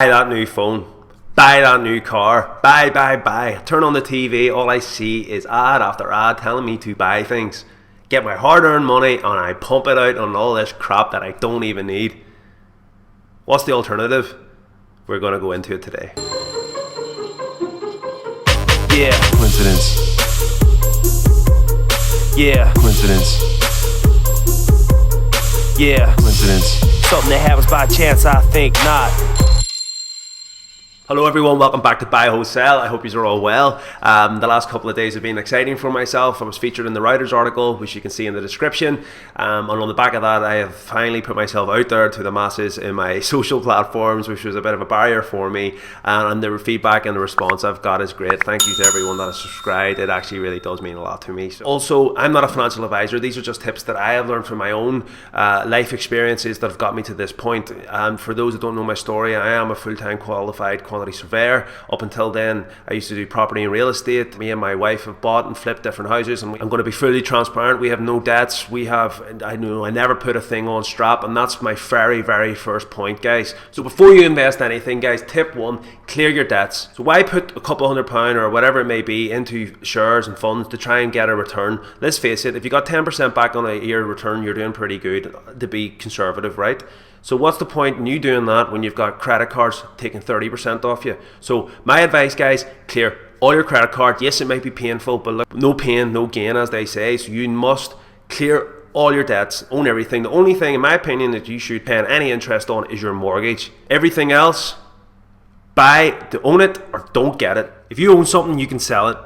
Buy that new phone, buy that new car, buy. Turn on the TV, all I see is ad after ad telling me to buy things. Get my hard-earned money and I pump it out on all this crap that I don't even need. What's the alternative? We're going to go into it today. Yeah. Coincidence. Yeah. Coincidence. Yeah. Coincidence. Something that happens by chance, I think not. Hello everyone, welcome back to Buy Wholesale. I hope you are all well. The last couple of days have been exciting for myself. I was featured in the Reuters Article, which you can see in the description. And on the back of that, I have finally put myself out there to the masses in my social platforms, which was a bit of a barrier for me. And the feedback and the response I've got is great. Thank you to everyone that has subscribed. It actually really does mean a lot to me. Also, I'm not a financial advisor. These are just tips that I have learned from my own life experiences that have got me to this point. And for those that don't know my story, I am a full-time qualified quantity surveyor. Up until then, I used to do property and real estate. Me and my wife have bought and flipped different houses, and I'm going to be fully transparent. We have no debts. I never put a thing on strap, and that's my very first point, guys. So before you invest anything, guys, tip one, clear your debts. So why put a couple £100 or whatever it may be into shares and funds to try and get a return? Let's face it, if you got 10% back on a year return, you're doing pretty good to be conservative, right? So what's the point in you doing that when you've got credit cards taking 30% off you? So my advice, guys, clear all your credit card. Yes, it might be painful, but look, no pain, no gain, as they say. So you must clear all your debts, own everything. The only thing, in my opinion, that you should pay any interest on is your mortgage. Everything else, buy to own it or don't get it. If you own something, you can sell it.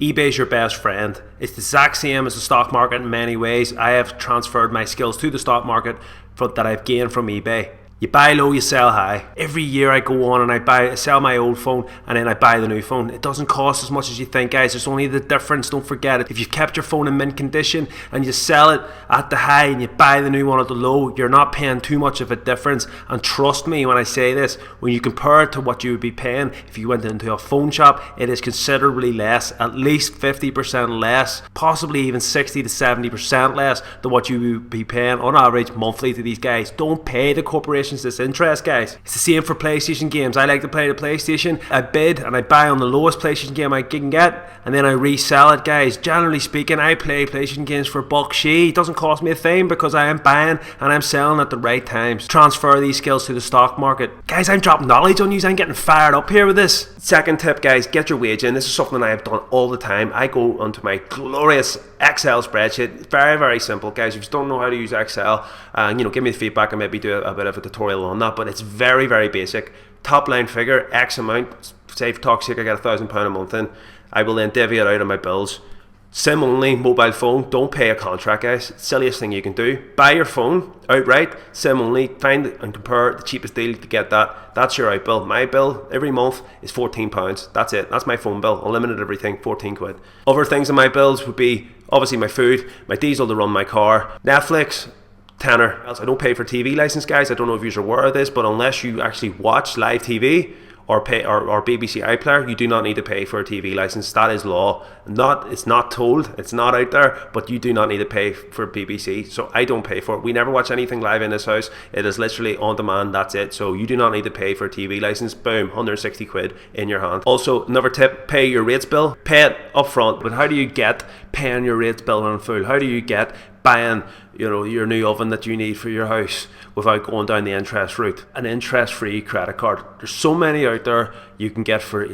eBay is your best friend. It's the exact same as the stock market in many ways. I have transferred my skills to the stock market that I've gained from eBay. You buy low, you sell high. Every year I go on and I sell my old phone and then I buy the new phone. It doesn't cost as much as you think, guys. It's only the difference. Don't forget it. If you've kept your phone in mint condition and you sell it at the high and you buy the new one at the low, you're not paying too much of a difference. And trust me when I say this, when you compare it to what you would be paying if you went into a phone shop, it is considerably less, at least 50% less, possibly even 60 to 70% less than what you would be paying on average monthly to these guys. Don't pay the corporations this interest, guys. It's the same for PlayStation games. I like to play the PlayStation. I bid and I buy on the lowest PlayStation game I can get, and then I resell it, guys. Generally speaking, I play PlayStation games for $1. It doesn't cost me a thing because I am buying and I'm selling at the right times. Transfer these skills to the stock market. Guys, I'm dropping knowledge on you. I'm getting fired up here with this. Second tip, guys, get your wage in. This is something I have done all the time. I go onto my glorious Excel spreadsheet. Very simple, guys. If you don't know how to use Excel, give me the feedback and maybe do a bit of a tutorial on that, but it's very basic. Top line figure, X amount. Say for talk's sake I get £1,000 a month in. I will then divvy it out on my bills. SIM only, mobile phone, don't pay a contract, guys. Silliest thing you can do. Buy your phone outright, SIM only, find and compare the cheapest deal to get that. That's your out bill. My bill every month is £14. That's it. That's my phone bill. Unlimited everything, 14 quid. Other things in my bills would be obviously my food, my diesel to run my car, Netflix, tenner. Else I don't pay for TV license, guys. I don't know if you're aware of this, but unless you actually watch live TV or pay or BBC iPlayer, you do not need to pay for a TV license. That is law. It's not told, it's not out there, but you do not need to pay for BBC. So I don't pay for it. We never watch anything live in this house. It is literally on demand, that's it. So you do not need to pay for a TV license. Boom, 160 quid in your hand. Also, another tip, pay your rates bill. Pay it up front. But how do you get paying your rates bill in full? How do you get buying your new oven that you need for your house without going down the interest route? An interest-free credit card. There's so many out there you can get for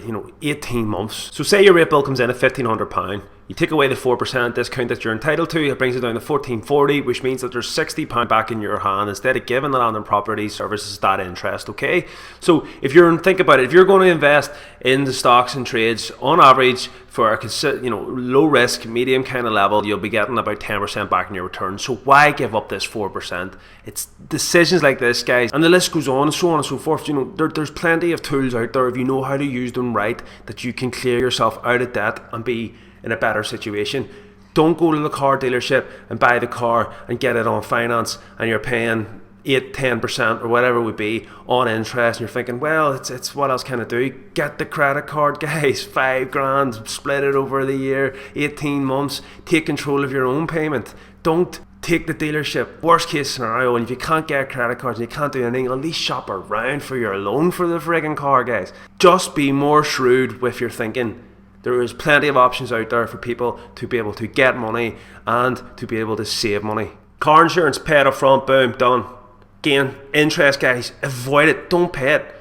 18 months. So say your rate bill comes in at £1,500. You take away the 4% discount that you're entitled to, it brings it down to $1,440, which means that there's £60 back in your hand instead of giving the land and property services that interest, okay? So think about it, if you're going to invest in the stocks and trades, on average, for a low risk, medium kind of level, you'll be getting about 10% back in your return. So why give up this 4%? It's decisions like this, guys, and the list goes on and so forth. There's plenty of tools out there, if you know how to use them right, that you can clear yourself out of debt and be in a better situation. Don't go to the car dealership and buy the car and get it on finance and you're paying 8-10% or whatever it would be on interest, and you're thinking, well, it's what else can I do? Get the credit card, guys. $5,000, split it over the year, 18 months. Take control of your own payment. Don't take the dealership. Worst case scenario, and if you can't get credit cards and you can't do anything, at least shop around for your loan for the friggin' car, guys. Just be more shrewd with your thinking. There is plenty of options out there for people to be able to get money and to be able to save money. Car insurance, pay it up front, boom, done. Again, interest, guys, avoid it, don't pay it.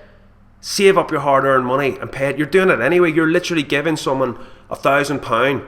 Save up your hard-earned money and pay it. You're doing it anyway. You're literally giving someone £1,000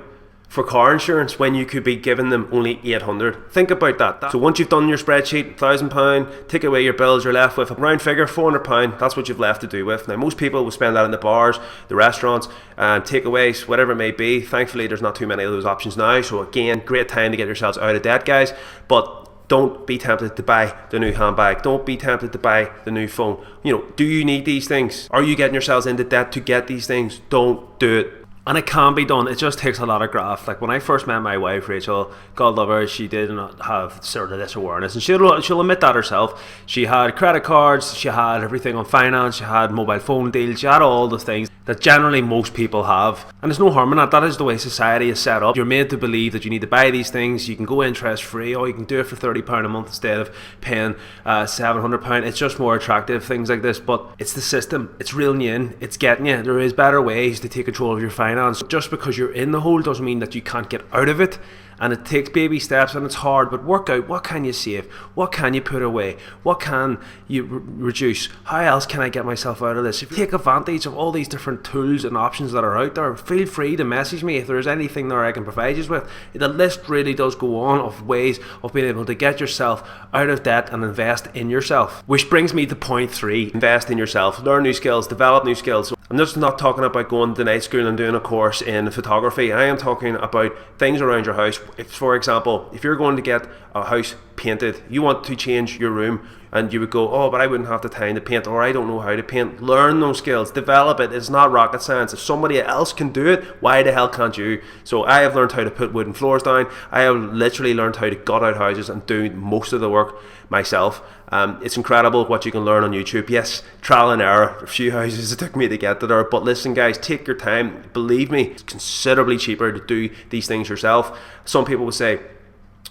for car insurance when you could be giving them only 800. Think about that. So once you've done your spreadsheet, £1,000, take away your bills, you're left with a round figure, £400. That's what you've left to do with. Now most people will spend that in the bars, the restaurants, takeaways, whatever it may be. Thankfully there's not too many of those options now. So again, great time to get yourselves out of debt, guys. But don't be tempted to buy the new handbag. Don't be tempted to buy the new phone. You know, do you need these things? Are you getting yourselves into debt to get these things? Don't do it. And it can be done. It just takes a lot of graft. Like when I first met my wife, Rachel, God love her, she did not have sort of this awareness. And she'll admit that herself. She had credit cards, she had everything on finance, she had mobile phone deals, she had all the things that generally most people have. And there's no harm in that. That is the way society is set up. You're made to believe that you need to buy these things. You can go interest free, or you can do it for £30 a month instead of paying £700. It's just more attractive, things like this. But it's the system. It's reeling you in. It's getting you. There is better ways to take control of your finance. Just because you're in the hole doesn't mean that you can't get out of it. And it takes baby steps and it's hard, but work out what can you save, what can you put away, what can you reduce, how else can I get myself out of this? If you take advantage of all these different tools and options that are out there, feel free to message me if there's anything there I can provide you with. The list really does go on of ways of being able to get yourself out of debt and invest in yourself. Which brings me to point 3, invest in yourself, learn new skills, develop new skills. I'm just not talking about going to night school and doing a course in photography. I am talking about things around your house. If, for example, if you're going to get a house painted, you want to change your room, and you would go, oh, but I wouldn't have the time to paint, or I don't know how to paint. Learn those skills, develop it. It's not rocket science. If somebody else can do it, why the hell can't you? So I have learned how to put wooden floors down. I have literally learned how to gut out houses and do most of the work myself. It's incredible what you can learn on YouTube. Yes, trial and error. A few houses it took me to get to there, but listen guys, take your time. Believe me, it's considerably cheaper to do these things yourself. Some people will say,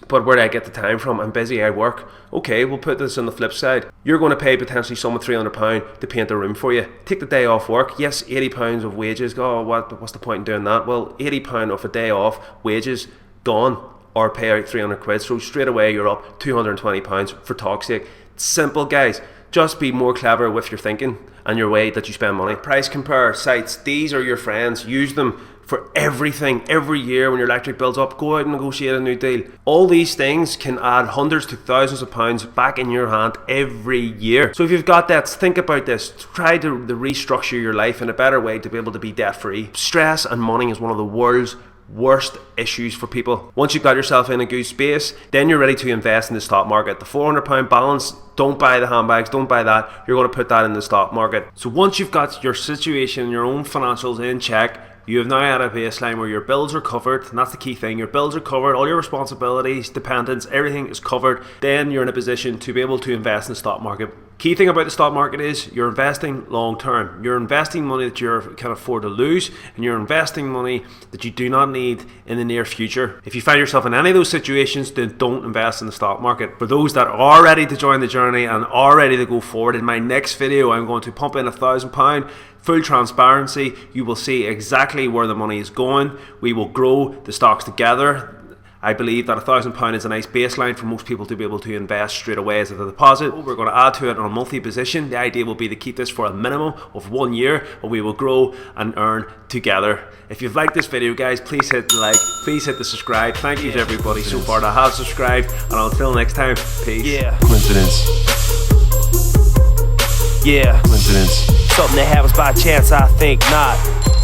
but where do I get the time from? I'm busy, I work. Okay, we'll put this on the flip side. You're going to pay potentially someone £300 to paint a room for you. Take the day off work. Yes, £80 of wages. Oh, what's the point in doing that? Well, £80 of a day off, wages, gone. Or pay out 300 quid. So straight away you're up £220 for talk's sake. Simple guys. Just be more clever with your thinking and your way that you spend money. Price compare sites. These are your friends. Use them for everything. Every year when your electric bill's up, go out and negotiate a new deal. All these things can add hundreds to thousands of pounds back in your hand every year. So if you've got that, think about this. Try to restructure your life in a better way to be able to be debt free. Stress and money is one of the world's worst issues for people. Once you've got yourself in a good space, then you're ready to invest in the stock market. The £400 balance, don't buy the handbags, don't buy that. You're going to put that in the stock market. So once you've got your situation, your own financials in check, you have now at a baseline where your bills are covered, and that's the key thing. Your bills are covered, all your responsibilities, dependents, everything is covered. Then you're in a position to be able to invest in the stock market. Key thing about the stock market is you're investing long term. You're investing money that you can afford to lose, and you're investing money that you do not need in the near future. If you find yourself in any of those situations, then don't invest in the stock market. For those that are ready to join the journey and are ready to go forward, in my next video I'm going to pump in £1,000. Full transparency. You will see exactly where the money is going. We will grow the stocks together. I believe that £1,000 is a nice baseline for most people to be able to invest straight away as a deposit. We're going to add to it on a monthly position. The idea will be to keep this for a minimum of 1 year, but we will grow and earn together. If you've liked this video guys, please hit the like, please hit the subscribe. Thank you to everybody so far that has subscribed, and until next time, peace. Yeah. Coincidence. Yeah. Coincidence. Something that happens by chance, I think not.